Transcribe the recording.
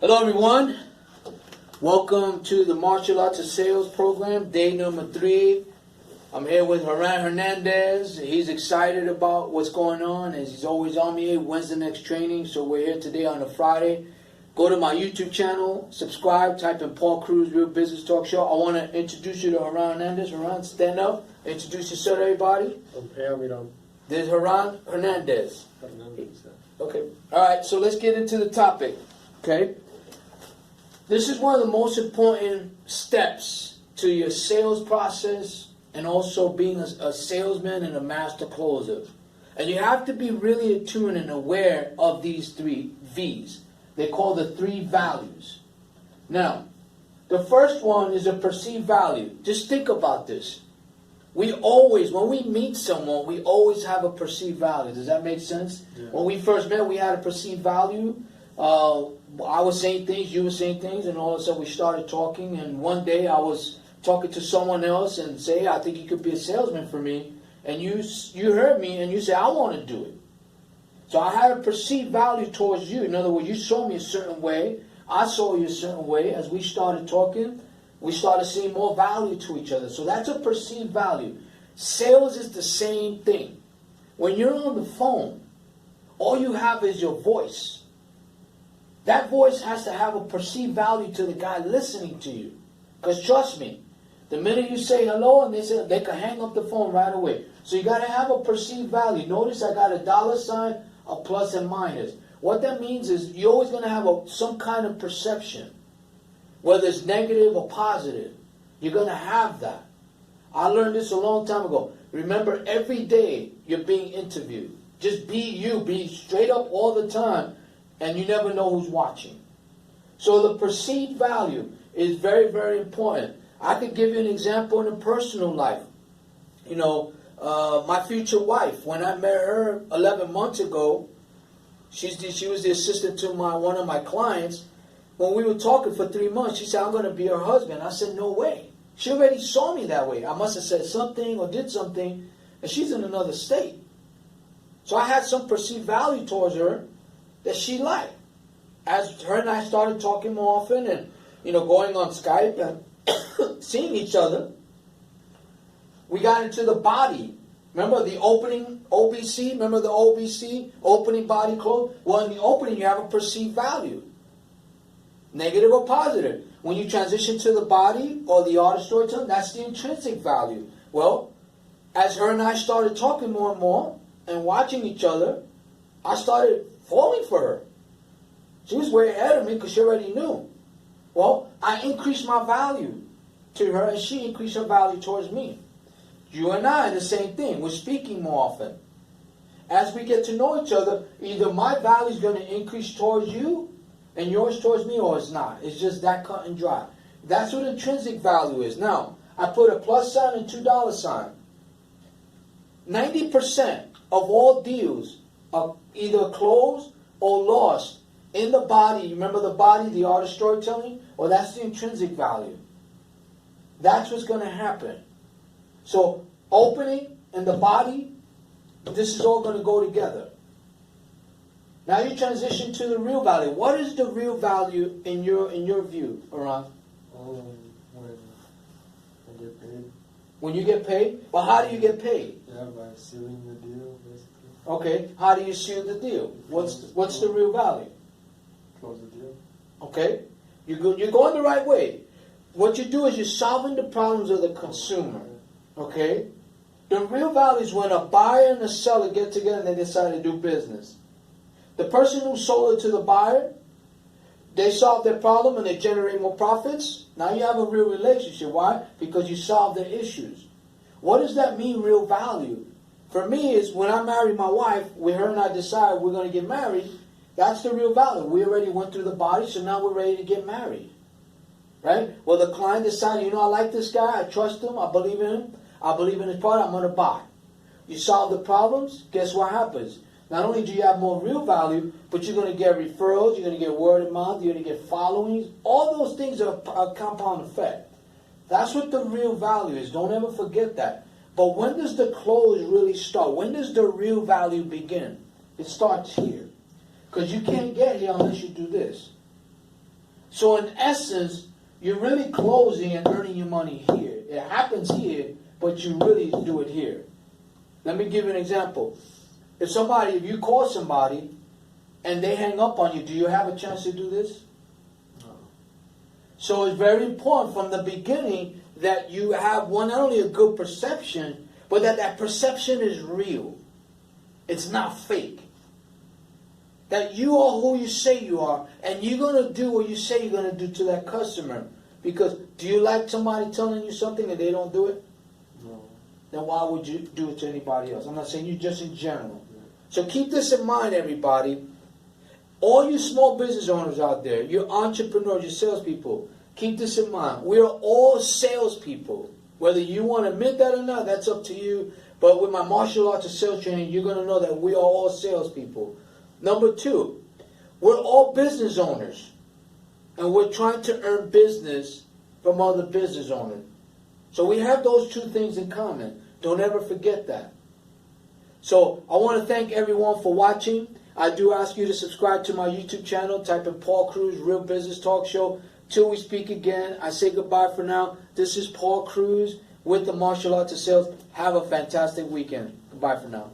Hello everyone, welcome to the Martial Arts of Sales program, day number 3. I'm here with Haran Hernandez. He's excited about what's going on, as he's always on me. When's the next training? So we're here today on a Friday. Go to my YouTube channel, subscribe, type in Paul Cruz Real Business Talk Show. I want to introduce you to Haran Hernandez. Haran, stand up, introduce yourself to everybody. There's Haran Hernandez. Okay, all right, so let's get into the topic, okay? This is one of the most important steps to your sales process and also being a salesman and a master closer. And you have to be really attuned and aware of these 3 V's. They call the 3 values. Now, the first one is a perceived value. Just think about this. We always, when we meet someone, we always have a perceived value. Does that make sense? Yeah. When we first met, we had a perceived value. I was saying things, you were saying things, and all of a sudden we started talking, and one day I was talking to someone else and say, hey, I think you could be a salesman for me, and you heard me and you said, I want to do it. So I had a perceived value towards you. In other words, you saw me a certain way, I saw you a certain way. As we started talking, we started seeing more value to each other. So that's a perceived value. Sales is the same thing. When you're on the phone, all you have is your voice. That voice has to have a perceived value to the guy listening to you. Because trust me, the minute you say hello and they can hang up the phone right away. So you got to have a perceived value. Notice I got a $, a plus and minus. What that means is you're always going to have some kind of perception. Whether it's negative or positive, you're going to have that. I learned this a long time ago. Remember, every day you're being interviewed. Just be you. Be straight up all the time. And you never know who's watching. So the perceived value is very, very important. I could give you an example in a personal life. You know, my future wife, when I met her 11 months ago, she was the assistant to one of my clients. When we were talking for 3 months, she said, I'm going to be her husband. I said, no way. She already saw me that way. I must have said something or did something, and she's in another state. So I had some perceived value towards her that she liked. As her and I started talking more often and, going on Skype and seeing each other, we got into the body. Remember the opening OBC? Remember the OBC, opening body close? Well, in the opening, you have a perceived value. Negative or positive. When you transition to the body or the art of storytelling, that's the intrinsic value. Well, as her and I started talking more and more and watching each other, I started falling for her. She was way ahead of me because she already knew. Well, I increased my value to her and she increased her value towards me. You and I, the same thing. We're speaking more often. As we get to know each other, either my value is going to increase towards you and yours towards me, or it's not. It's just that cut and dry. That's what intrinsic value is. Now, I put a plus sign and $2. 90% of all deals are either closed or lost in the body. Remember the body, the art of storytelling? Well, that's the intrinsic value. That's what's going to happen. So, opening and the body, this is all going to go together. Now you transition to the real value. What is the real value in your view, Aran? When I get paid. When you get paid? Well, how do you get paid? Yeah, by sealing the deal, basically. Okay, how do you seal the deal? What's the real value? Close the deal. Okay, you're going the right way. What you do is you're solving the problems of the consumer. Okay, the real value is when a buyer and a seller get together and they decide to do business. The person who sold it to the buyer, they solve their problem and they generate more profits. Now you have a real relationship. Why? Because you solve their issues. What does that mean, real value? For me, is when I marry my wife, when her and I decide we're going to get married, that's the real value. We already went through the body, so now we're ready to get married. Right? Well, the client decided, I like this guy, I trust him, I believe in him, I believe in his product, I'm going to buy. You solve the problems, guess what happens? Not only do you have more real value, but you're going to get referrals, you're going to get word of mouth, you're going to get followings. All those things are a compound effect. That's what the real value is. Don't ever forget that. But when does the close really start? When does the real value begin? It starts here. Because you can't get here unless you do this. So in essence, you're really closing and earning your money here. It happens here, but you really do it here. Let me give you an example. If you call somebody and they hang up on you, do you have a chance to do this? No. So it's very important from the beginning that you have not only a good perception, but that perception is real. It's not fake. That you are who you say you are, and you're going to do what you say you're going to do to that customer. Because do you like somebody telling you something and they don't do it? No. Then why would you do it to anybody else? I'm not saying you, just in general. Yeah. So keep this in mind, everybody. All you small business owners out there, your entrepreneurs, your salespeople, keep this in mind. We are all salespeople. Whether you want to admit that or not, that's up to you. But with my martial arts of sales training, you're going to know that we are all salespeople. Number two, we're all business owners. And we're trying to earn business from other business owners. So we have those two things in common. Don't ever forget that. So I want to thank everyone for watching. I do ask you to subscribe to my YouTube channel. Type in Paul Cruz, Real Business Talk Show. Till we speak again, I say goodbye for now. This is Paul Cruz with the Martial Arts of Sales. Have a fantastic weekend. Goodbye for now.